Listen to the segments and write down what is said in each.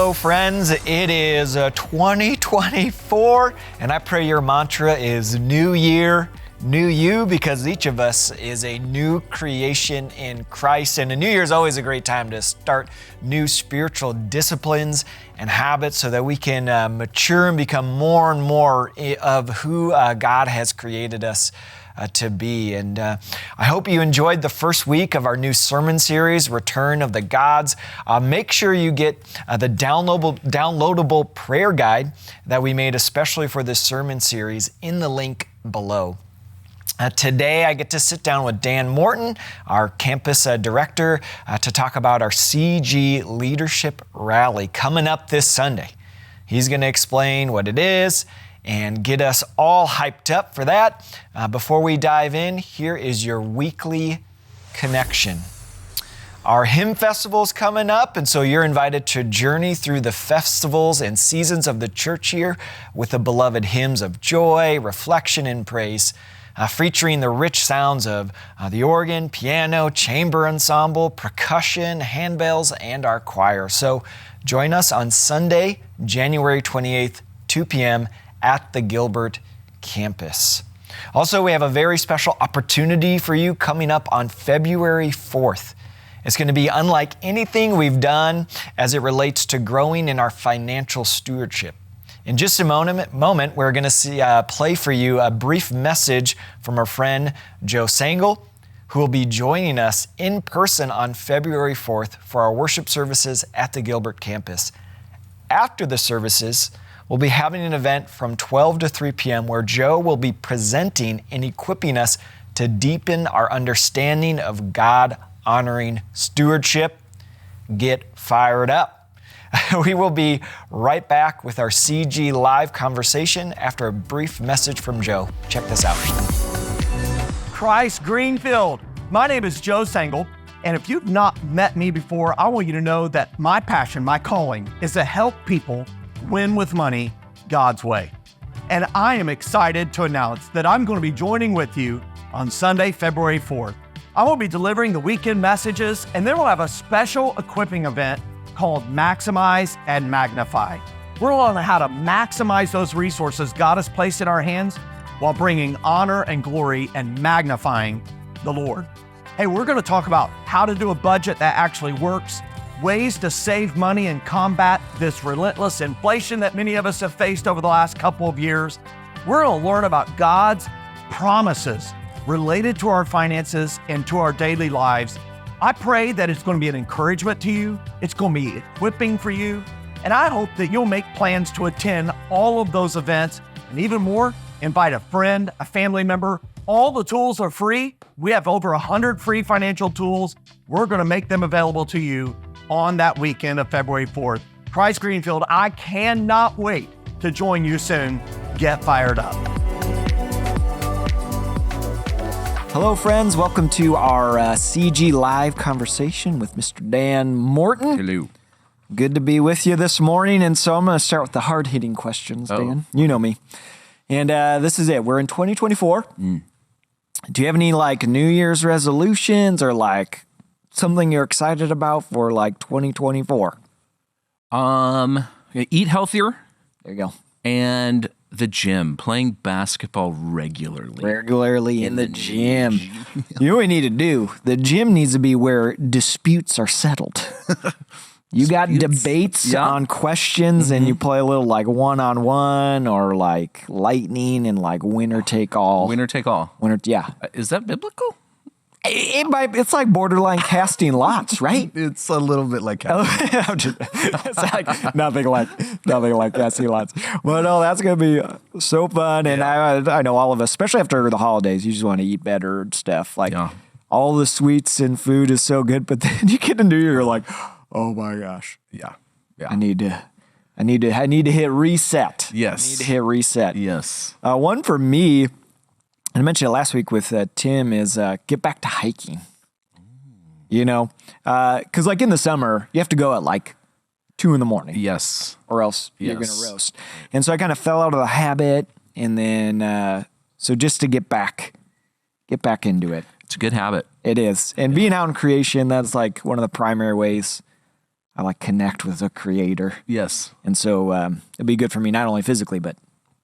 Hello, friends. It is 2024, and I pray your mantra is New Year, New You, because each of us is a new creation in Christ. And a new year is always a great time to start new spiritual disciplines and habits so that we can mature and become more and more of who God has created us to be. And I hope you enjoyed the first week of our new sermon series, Return of the Gods. Make sure you get the downloadable prayer guide that we made especially for this sermon series in the link below. Today, I get to sit down with Dan Morton, our campus director, to talk about our CG Leadership Rally coming up this Sunday. He's going to explain what it is and get us all hyped up for that. Before we dive in, here is your weekly connection. Our hymn festival is coming up, and so you're invited to journey through the festivals and seasons of the church year with the beloved hymns of joy, reflection, and praise, featuring the rich sounds of the organ, piano, chamber ensemble, percussion, handbells, and our choir. So join us on Sunday, January 28th, 2 p.m., at the Gilbert campus. Also, we have a very special opportunity for you coming up on February 4th. It's going to be unlike anything we've done as it relates to growing in our financial stewardship. In just a moment, we're going to play for you a brief message from our friend Joe Sangle, who will be joining us in person on February 4th for our worship services at the Gilbert campus. After the services, we'll be having an event from 12 to 3 p.m. where Joe will be presenting and equipping us to deepen our understanding of God-honoring stewardship. Get fired up. We will be right back with our CG Live conversation after a brief message from Joe. Check this out. Christ Greenfield. My name is Joe Sangle, and if you've not met me before, I want you to know that my passion, my calling, is to help people win with money God's way. And I am excited to announce that I'm going to be joining with you on Sunday, February 4th. I will be delivering the weekend messages, and then we'll have a special equipping event called Maximize and Magnify. We're going to learn how to maximize those resources God has placed in our hands while bringing honor and glory and magnifying the Lord. Hey, we're going to talk about how to do a budget that actually works, ways to save money and combat this relentless inflation that many of us have faced over the last couple of years. We're going to learn about God's promises related to our finances and to our daily lives. I pray that it's going to be an encouragement to you. It's going to be equipping for you. And I hope that you'll make plans to attend all of those events, and even more, invite a friend, a family member. All the tools are free. We have over 100 free financial tools. We're going to make them available to you on that weekend of February 4th. Christ Greenfield, I cannot wait to join you soon. Get fired up. Hello, friends. Welcome to our CG Live conversation with Mr. Dan Morton. Hello. Good to be with you this morning. And so I'm going to start with the hard-hitting questions, Dan. You know me. And this is it. We're in 2024. Do you have any New Year's resolutions or something you're excited about for 2024? Eat healthier. There you go. And the gym, playing basketball regularly. Regularly in the gym. You know what we need to do? The gym needs to be where disputes are settled. You got debates on questions, and you play a little one-on-one or lightning and winner take all. Winner take all. Yeah. Is that biblical? It's like borderline casting lots, right? It's a little bit like casting. It's nothing like casting lots. Well, no, that's going to be so fun. And I know all of us, especially after the holidays, you just want to eat better and stuff. All the sweets and food is so good, but then you get into you're like, oh my gosh. Yeah. I need to hit reset. Yes. I need to hit reset. Yes. One for me, I mentioned it last week with Tim, is get back to hiking. Because in the summer, you have to go at 2 a.m. Yes. Or else you're going to roast. And so I kind of fell out of the habit. And then, so just to get back into it. It's a good habit. It is. And being out in creation, that's one of the primary ways I like connect with the Creator. Yes. And so it'd be good for me, not only physically, but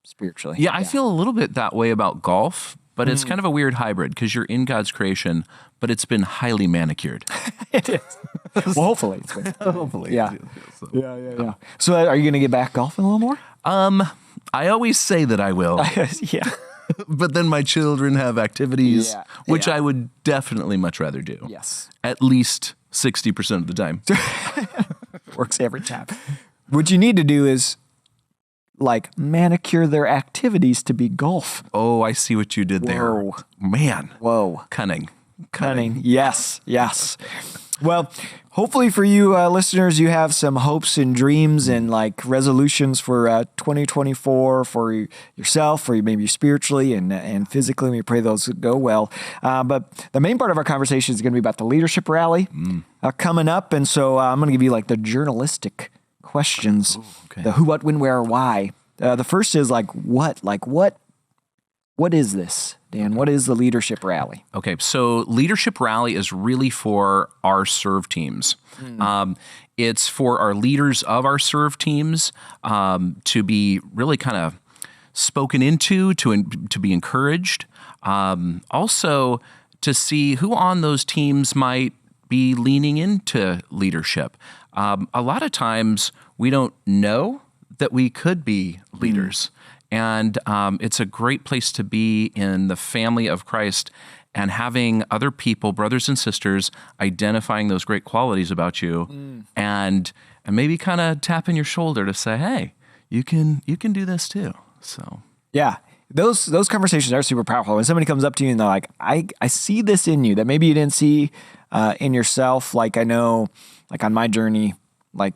spiritually. Yeah, I feel a little bit that way about golf, but it's kind of a weird hybrid because you're in God's creation, but it's been highly manicured. It is. Well, hopefully. It's good. Hopefully. Yeah. Yeah. So are you going to get back golfing a little more? I always say that I will, Yeah. but then my children have activities, Yeah. which Yeah. I would definitely much rather do. Yes. At least 60% of the time. Works every time. What you need to do is like manicure their activities to be golf. Oh, I see what you did there. Whoa. Man. Whoa. Cunning. Cunning. Yes. Well, hopefully for you listeners, you have some hopes and dreams and like resolutions for 2024 for yourself, for maybe spiritually and physically. We pray those go well. But the main part of our conversation is going to be about the leadership rally coming up. And so I'm going to give you like the journalistic questions, okay. the who, what, when, where, why. The first is like what? Like what is this, Dan? What is the leadership rally? Okay, so Leadership Rally is really for our serve teams. It's for our leaders of our serve teams to be really kind of spoken into, to be encouraged. Also, to see who on those teams might be leaning into leadership. A lot of times, we don't know that we could be leaders. And it's a great place to be in the family of Christ and having other people, brothers and sisters, identifying those great qualities about you and maybe kind of tapping your shoulder to say, hey, you can do this too. So yeah, those conversations are super powerful. When somebody comes up to you and they're like, I see this in you that maybe you didn't see in yourself. Like I know, like on my journey, like,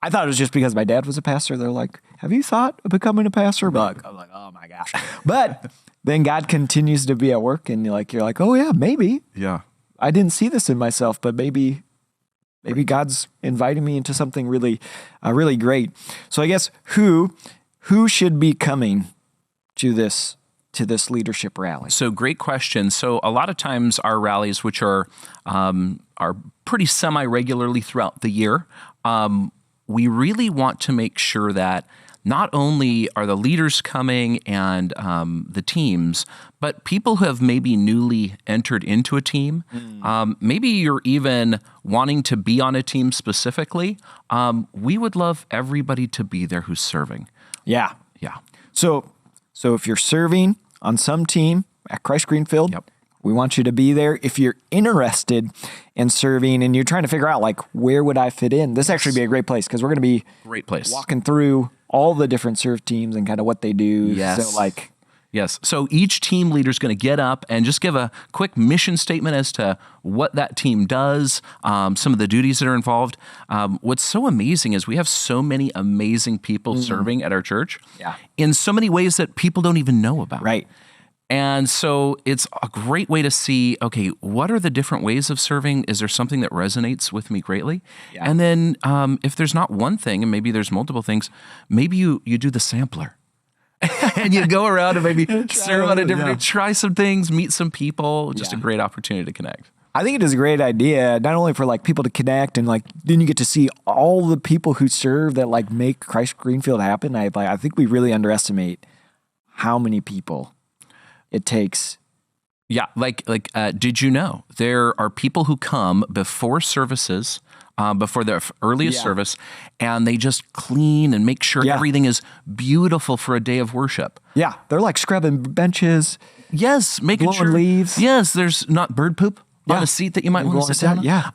I thought it was just because my dad was a pastor. They're like, have you thought of becoming a pastor? I'm like, oh my gosh. But then God continues to be at work and you're like, oh yeah, maybe. yeah. I didn't see this in myself, but maybe God's inviting me into something really, really great. So I guess who should be coming to this leadership rally? So great question. So a lot of times our rallies, which are pretty semi-regularly throughout the year, we really want to make sure that not only are the leaders coming and the teams, but people who have maybe newly entered into a team, maybe you're even wanting to be on a team specifically, we would love everybody to be there who's serving. Yeah. Yeah. So if you're serving on some team at Christ Greenfield, Yep. we want you to be there. If you're interested in serving and you're trying to figure out like, where would I fit in? This actually be a great place because we're going to be Great place. walking through all the different serve teams and kind of what they do. Yes. So like, Yes. So each team leader is going to get up and just give a quick mission statement as to what that team does, some of the duties that are involved. What's so amazing is we have so many amazing people serving at our church in so many ways that people don't even know about. right. And so it's a great way to see, okay, what are the different ways of serving? Is there something that resonates with me greatly? Yeah. And then if there's not one thing, and maybe there's multiple things, maybe you do the sampler. And you go around and maybe serve on a different, try some things, meet some people, just a great opportunity to connect. I think it is a great idea, not only for like people to connect and like, then you get to see all the people who serve that like make Christ Greenfield happen. I think we really underestimate how many people it takes. Yeah, did you know there are people who come before services, before their earliest service, and they just clean and make sure everything is beautiful for a day of worship. Yeah, they're like scrubbing benches. Yes, making blowing sure leaves. Yes, there's not bird poop on a seat that you might want to sit down on. Yeah.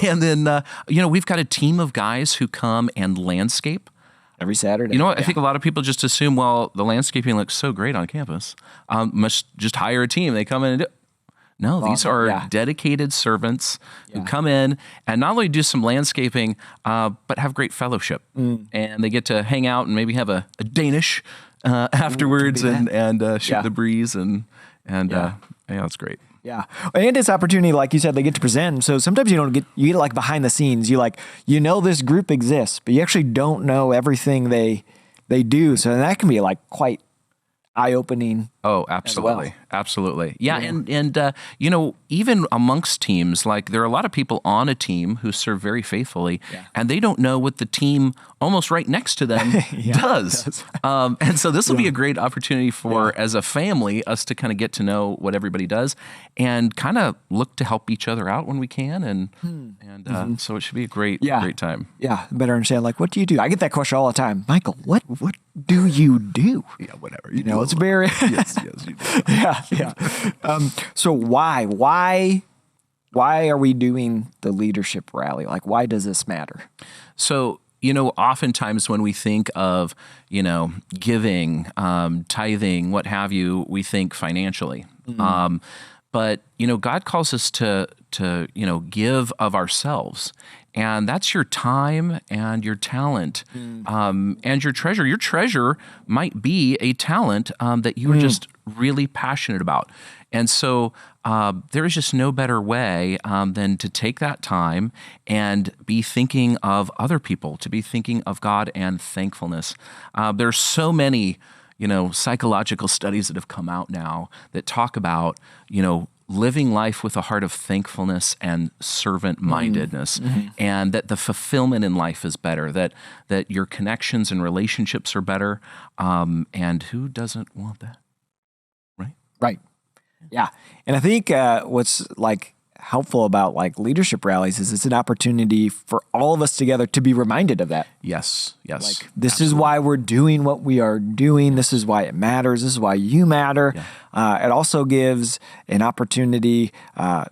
And then we've got a team of guys who come and landscape. Every Saturday. You know what? I think a lot of people just assume, well, the landscaping looks so great on campus. Must just hire a team. They come in and do. No, these are dedicated servants who come in and not only do some landscaping, but have great fellowship. And they get to hang out and maybe have a Danish afterwards and shoot the breeze. And it's great. Yeah. And it's opportunity, like you said, they get to present. So sometimes you get like behind the scenes. This group exists, but you actually don't know everything they do. So that can be like quite eye-opening Oh, absolutely. well. Absolutely. Yeah. And even amongst teams, like there are a lot of people on a team who serve very faithfully and they don't know what the team almost right next to them does. And so this will be a great opportunity for, as a family, us to kind of get to know what everybody does and kind of look to help each other out when we can. And so it should be a great time. Yeah, better understand, like, what do you do? I get that question all the time. Michael, what do you do? Yeah, whatever. You know, it's very... yes, you do. Yeah. So why are we doing the leadership rally? Like, why does this matter? So, oftentimes when we think of, giving, tithing, what have you, we think financially. But, God calls us to give of ourselves. And that's your time and your talent and your treasure. Your treasure might be a talent that you are just really passionate about. And so there is just no better way than to take that time and be thinking of other people, to be thinking of God and thankfulness. There's so many, psychological studies that have come out now that talk about, living life with a heart of thankfulness and servant-mindedness, and that the fulfillment in life is better, that your connections and relationships are better, and who doesn't want that, right? Right. Yeah. And I think what's helpful about leadership rallies is it's an opportunity for all of us together to be reminded of that. Yes. This is why we're doing what we are doing. This is why it matters. This is why you matter. It also gives an opportunity to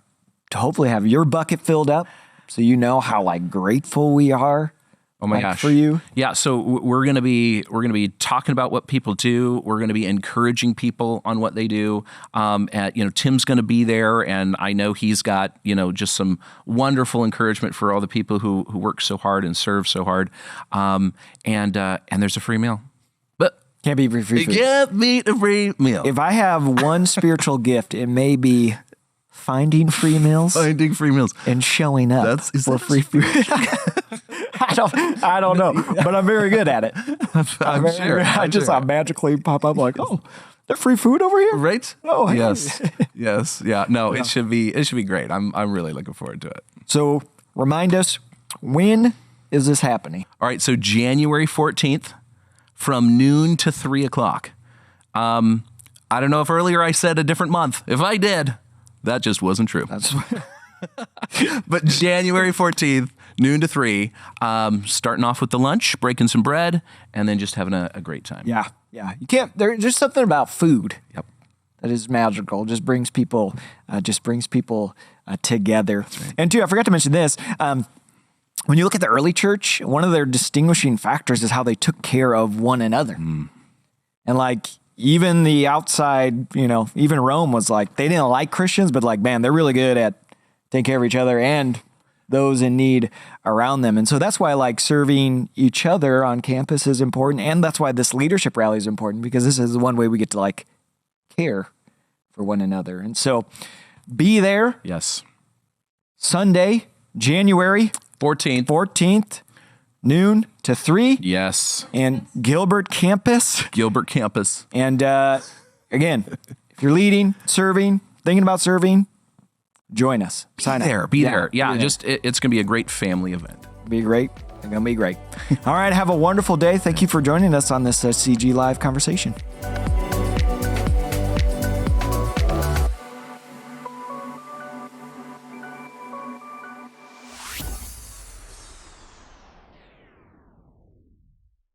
hopefully have your bucket filled up, so you know how grateful we are. Oh my gosh. For you. Yeah. So we're going to be talking about what people do. We're going to be encouraging people on what they do. Tim's going to be there, and I know he's got, just some wonderful encouragement for all the people who work so hard and serve so hard. And there's a free meal. But can't be free food. It can't be a free meal. If I have one spiritual gift, it may be finding free meals. Finding free meals. And showing up for free food. I don't know, but I'm very good at it. I'm sure. I just magically pop up oh, there's free food over here? Right? Oh, hey. Yes. Yeah. No, it should be great. I'm really looking forward to it. So remind us, when is this happening? All right. So January 14th from noon to 3:00. I don't know if earlier I said a different month. If I did, that just wasn't true. But January 14th, noon to 3, starting off with the lunch, breaking some bread, and then just having a great time. Yeah. You can't. There's something about food. Yep. That is magical. Just brings people together. Right. And too, I forgot to mention this. When you look at the early church, one of their distinguishing factors is how they took care of one another. And even the outside, even Rome was they didn't like Christians, but man, they're really good at taking care of each other and those in need around them. And so that's why serving each other on campus is important. And that's why this leadership rally is important, because this is one way we get to care for one another. And so be there. Yes. Sunday, January 14th. Noon to 3. Yes. And Gilbert campus. And again, if you're leading, serving, thinking about serving, join us. Sign up. Be there. Yeah. Just it's going to be a great family event. Be great. It's going to be great. All right. Have a wonderful day. Thank you for joining us on this CG Live conversation.